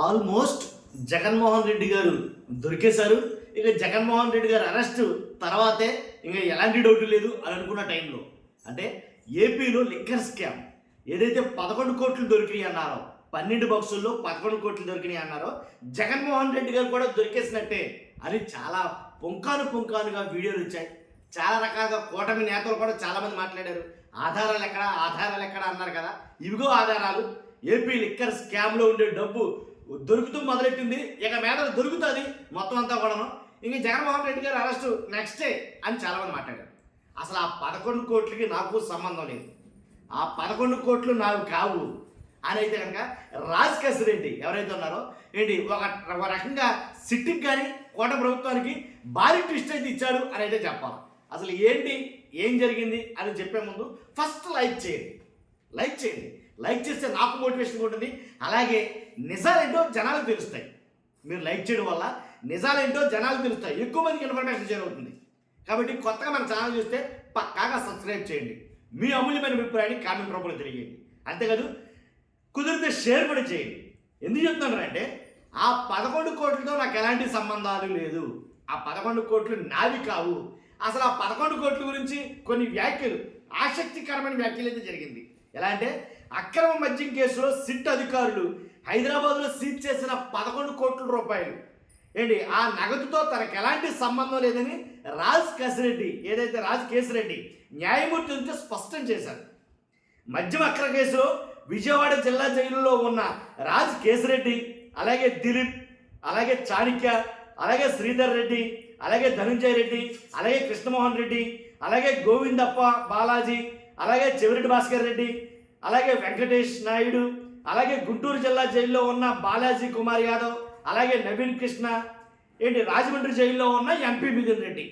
Almost Jaganmohan Reddy గారు దొరికేశారు. ఇక జగన్మోహన్ రెడ్డి గారు అరెస్ట్ తర్వాతే ఇంకా ఎలాంటి డౌట్ లేదు అని అనుకున్న టైంలో అంటే ఏపీలో లిక్కర్ స్కామ్ ఏదైతే 11 కోట్లు దొరికినాయి అన్నారో, 12 బాక్సుల్లో 11 కోట్లు దొరికినాయి అన్నారో, జగన్మోహన్ రెడ్డి గారు కూడా దొరికేసినట్టే అని చాలా పుంకానుగా వీడియోలు వచ్చాయి. చాలా రకాలుగా కూటమి నేతలు కూడా చాలామంది మాట్లాడారు. ఆధారాలు ఎక్కడ అన్నారు కదా. ఇవిగో ఆధారాలు. ఏపీ లిక్కర్ స్కామ్లో ఉండే డబ్బు దొరుకుతూ మొదలెట్టింది, ఇక మీద దొరుకుతుంది మొత్తం అంతా కూడాను. ఇంక జగన్మోహన్ రెడ్డి గారు అరెస్టు నెక్స్ట్ డే అని చాలామంది మాట్లాడారు. అసలు ఆ 11 కోట్లకి నాకు సంబంధం లేదు, ఆ 11 కోట్లు నాకు కావు అని అయితే కనుక రాజ్ రెడ్డి ఎవరైతే ఉన్నారో ఒక రకంగా సిట్టికి కానీ కోట ప్రభుత్వానికి భారీ ట్విస్ట్ అయితే ఇచ్చాడు అని అయితే చెప్పాలి. అసలు ఏం జరిగింది అని చెప్పే ముందు ఫస్ట్ లైక్ చేయండి. లైక్ చేస్తే నాకు మోటివేషన్ ఉంటుంది, అలాగే నిజాలేంటో జనాలకు తెలుస్తాయి. మీరు లైక్ చేయడం వల్ల నిజాలేంటో జనాలకు తెలుస్తాయి, ఎక్కువ మందికి ఇన్ఫర్మేషన్ జరుగుతుంది. కాబట్టి కొత్తగా మన ఛానల్ చూస్తే పక్కాగా సబ్స్క్రైబ్ చేయండి, మీ అమూల్యమైన అభిప్రాయాన్ని కామెంట్ రూపంలో తెలియజేయండి. అంతేకాదు కుదిరితే షేర్ కూడా చేయండి. ఎందుకు చెప్తున్నానంటే ఆ 11 కోట్లతో నాకు ఎలాంటి సంబంధాలు లేదు, ఆ 11 కోట్లు నావి కావు. అసలు ఆ 11 కోట్ల గురించి కొన్ని వ్యాఖ్యలు, ఆసక్తికరమైన వ్యాఖ్యలు అయితే జరిగింది. ఎలా అంటే అక్రమ మద్యం కేసులో సిట్ అధికారులు హైదరాబాద్లో సీజ్ చేసిన 11 కోట్ల రూపాయలు ఆ నగదుతో తనకు ఎలాంటి సంబంధం లేదని రాజ్ కేసిరెడ్డి న్యాయమూర్తి నుంచి స్పష్టం చేశారు. మద్యం అక్రమ కేసులో విజయవాడ జిల్లా జైలులో ఉన్న రాజ్ కేసిరెడ్డి, అలాగే దిలీప్, అలాగే చాణక్య, అలాగే శ్రీధర్ రెడ్డి, అలాగే ధనంజయ రెడ్డి, అలాగే కృష్ణమోహన్ రెడ్డి, అలాగే గోవిందప్ప బాలాజీ, అలాగే చెవిరెడ్డి భాస్కర్ రెడ్డి, అలాగే వెంకటేష్ నాయుడు, అలాగే గుంటూరు జిల్లా జైల్లో ఉన్న బాలాజీ కుమార్ యాదవ్, అలాగే నవీన్ కృష్ణ, రాజమండ్రి జైల్లో ఉన్న ఎంపీ మిథున్ రెడ్డి.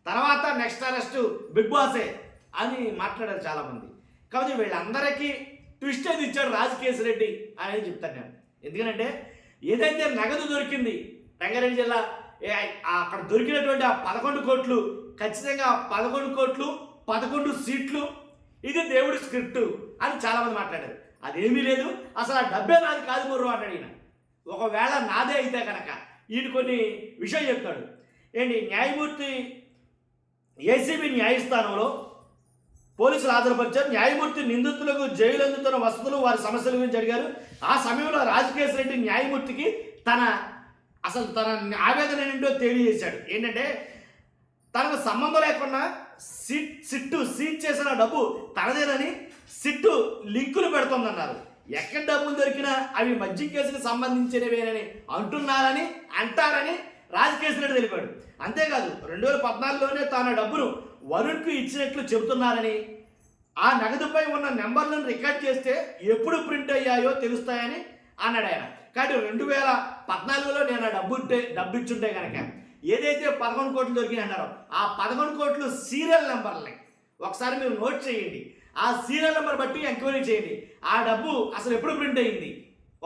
తర్వాత నెక్స్ట్ అరెస్టు బిగ్ బాసే అని మాట్లాడారు చాలామంది. కాబట్టి వీళ్ళందరికీ ట్విస్ట్ అయితే ఇచ్చాడు రాజ్ కేసిరెడ్డి అనేది చెప్తాను నేను. ఎందుకంటే ఏదైతే నగదు దొరికింది రంగారెడ్డి జిల్లా, అక్కడ దొరికినటువంటి ఆ 11 కోట్లు ఖచ్చితంగా 11 కోట్లు 11 సీట్లు, ఇది దేవుడి స్క్రిప్ట్ అని చాలామంది మాట్లాడారు. అదేమీ లేదు, అసలు ఆ డబ్బే నాది కాదు మొర్రు అన్నాడు ఈయన. ఒకవేళ నాదే అయితే కనుక ఈయన కొన్ని విషయం చెప్తాడు. న్యాయమూర్తి ఏసీబీ న్యాయస్థానంలో పోలీసులు హాజరుపరిచారు. న్యాయమూర్తి నిందితులకు జైలు అందుతున్న వసతులు, వారి సమస్యల గురించి అడిగారు. ఆ సమయంలో రాజ్ కేసిరెడ్డి న్యాయమూర్తికి తన ఆవేదన ఏంటో తెలియజేశాడు. తనకు సంబంధం లేకుండా సిట్టు సీజ్ చేసిన డబ్బు తనదేనని సిట్టు లింకులు పెడుతోందన్నారు. ఎక్కడ డబ్బులు దొరికినా అవి మద్యం కేసుకు సంబంధించినవేనని అంటారని రాజ్ కేసిరెడ్డి తెలిపాడు. అంతేకాదు 2014లోనే తన డబ్బును వరుణ్కు ఇచ్చినట్లు చెబుతున్నారని, ఆ నగదుపై ఉన్న నెంబర్లను రికార్డ్ చేస్తే ఎప్పుడు ప్రింట్ అయ్యాయో తెలుస్తాయని అన్నాడు ఆయన. కాబట్టి 2014లో నేను ఆ డబ్బు ఇచ్చుంటే కనుక ఏదైతే 11 కోట్లు దొరికినాయి అన్నారో ఆ 11 కోట్లు సీరియల్ నెంబర్లే ఒకసారి మీరు నోట్ చేయండి. ఆ సీరియల్ నెంబర్ బట్టి ఎంక్వైరీ చేయండి. ఆ డబ్బు అసలు ఎప్పుడు ప్రింట్ అయింది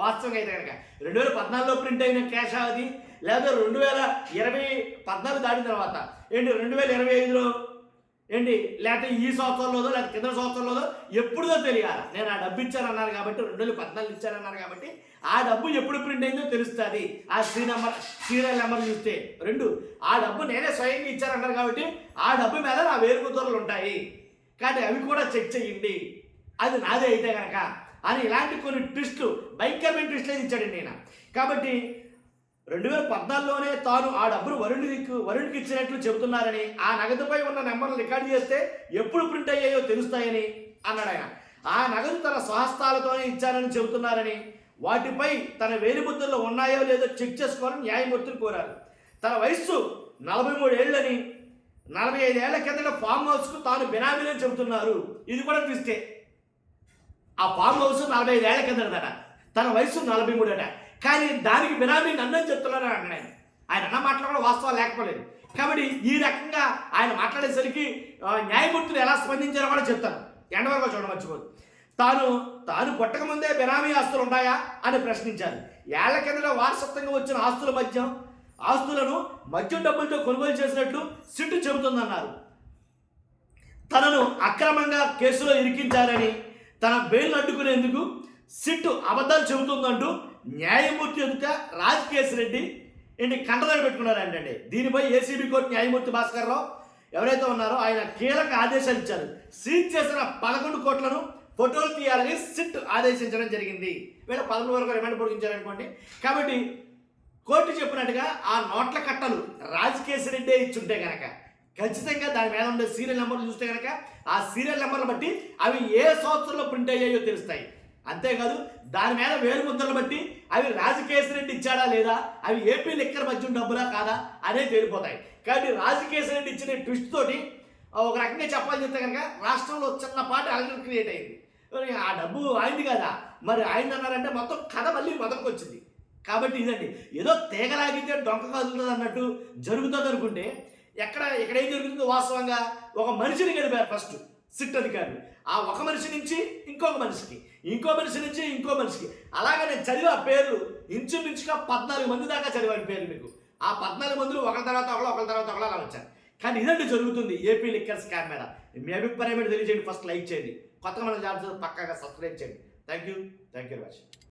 వాస్తవంగా అయితే కనుక 2014లో ప్రింట్ అయిన క్యాష్ అది, లేదా 2014 దాటిన తర్వాత 2025లో లేకపోతే ఈ సంవత్సరంలోదో లేదా కింద సంవత్సరంలోదో ఎప్పుడుదో తెలియాలి. నేను ఆ డబ్బు ఇచ్చానన్నారు కాబట్టి 2014 ఇచ్చానన్నారు కాబట్టి ఆ డబ్బు ఎప్పుడు ప్రింట్ అయిందో తెలుస్తుంది ఆ సీరియల్ నెంబర్ చూస్తే. 2 ఆ డబ్బు నేనే స్వయంగా ఇచ్చానన్నారు కాబట్టి ఆ డబ్బు మీద నా వేరుముద్రలు ఉంటాయి, కానీ అవి కూడా చెక్ చేయండి, అది నాదే అయితే కనుక అని ఇలాంటి కొన్ని ట్విస్టులు, భయంకరమైన ట్విస్టులు ఇచ్చాడండి నేను. కాబట్టి 2014లోనే తాను ఆ డబ్బును వరుణ్కి ఇచ్చినట్లు చెబుతున్నారని, ఆ నగదుపై ఉన్న నెంబర్లు రికార్డు చేస్తే ఎప్పుడు ప్రింట్ అయ్యాయో తెలుస్తాయని అన్నాడు ఆయన. ఆ నగదు తన స్వహస్తాలతోనే ఇచ్చారని చెబుతున్నారని, వాటిపై తన వేలిముద్రలు ఉన్నాయో లేదో చెక్ చేసుకోవాలని న్యాయమూర్తిని కోరారు. తన వయస్సు 43 ఏళ్ళని, 45 ఏళ్ల కిందట ఫామ్ హౌస్కు తాను బినామీలని చెబుతున్నారు. ఇది కూడా ట్విస్టే. ఆ ఫామ్ హౌస్ 45 ఏళ్ల కిందట, తన వయస్సు 43 అట, కానీ దానికి బినామీ నన్నని చెప్తున్నారని అన్నాడు ఆయన అన్న మాటలు కూడా వాస్తవాలు లేకపోలేదు. కాబట్టి ఈ రకంగా ఆయన మాట్లాడేసరికి న్యాయమూర్తులు ఎలా స్పందించారో కూడా చెప్తాను. ఎండవరకు చూడడం మర్చిపోదు. తాను పుట్టకముందే బినామీ ఆస్తులు ఉన్నాయా అని ప్రశ్నించారు. ఏళ్ల కిందట వారసత్వంగా వచ్చిన ఆస్తులను మద్యం డబ్బులతో కొనుగోలు చేసినట్లు సిట్టు చెబుతుందన్నారు. తనను అక్రమంగా కేసులో ఇరికించారని, తన బెయిల్ అడ్డుకునేందుకు సిట్టు అబద్ధాలు చెబుతుందంటూ న్యాయమూర్తి ఎదుట రాజ్ రెడ్డి ఏంటి కంటదడి పెట్టుకున్నారంటండి. దీనిపై ఏసీబీ కోర్టు న్యాయమూర్తి భాస్కర్ రావు ఎవరైతే ఉన్నారో ఆయన కీలక ఆదేశాలు ఇచ్చారు. సీజ్ చేసిన 11 కోట్లను ఫోటోలు తీయాలని సిట్ ఆదేశించడం జరిగింది. వీళ్ళ 11 వరకు రిమాండ్ పొడిగించారనుకోండి. కాబట్టి కోర్టు చెప్పినట్టుగా ఆ నోట్ల కట్టలు రాజ్ రెడ్డే ఇచ్చుంటే కనుక ఖచ్చితంగా దాని మీద ఉండే సీరియల్ నెంబర్లు చూస్తే కనుక ఆ సీరియల్ నెంబర్లు బట్టి అవి ఏ సంవత్సరంలో ప్రింట్ అయ్యాయో తెలుస్తాయి. అంతేకాదు దాని మీద వేలు ముద్రలు బట్టి అవి రాజకేశరెడ్డి ఇచ్చాడా లేదా, అవి ఏపీ లిక్కర్ మధ్య డబ్బులా కాదా అనే తేలిపోతాయి. కాబట్టి రాజకేశరెడ్డి ఇచ్చిన ట్విస్ట్ తోటి ఒక రకంగా చెప్పాలని చెప్తే కనుక రాష్ట్రంలో చిన్నపాటి అలజడి క్రియేట్ అయింది. ఆ డబ్బు ఆయనది కదా, మరి ఆయన అన్నారంటే మొత్తం కథ మళ్ళీ మొదటికి వచ్చింది. కాబట్టి ఇదండి, ఏదో తీగలాగితే డొంక కదులుతుంది అన్నట్టు జరుగుతుంది అనుకుంటే ఇక్కడ ఏం జరుగుతుందో వాస్తవంగా ఒక మనిషిని గడిపారు ఫస్ట్ సిట్ అధికారులు. ఆ ఒక మనిషి నుంచి ఇంకొక మనిషికి, ఇంకో మనిషి నుంచి ఇంకో మనిషికి, అలాగే నేను చదివా పేర్లు ఇంచుమించుగా 14 మంది దాకా చదివాను పేర్లు. మీకు ఆ 14 మందిలో ఒకరి తర్వాత ఒకరు అలా వచ్చారు. కానీ ఇదండి జరుగుతుంది ఏపీ లిక్కర్ స్కామ్ మీద. మీ అభిప్రాయం ఏంటో తెలియజేయండి. ఫస్ట్ లైక్ చేయండి, కొత్తగా మన ఛానల్ పక్కాగా సబ్స్క్రైబ్ చేయండి. Thank you very much.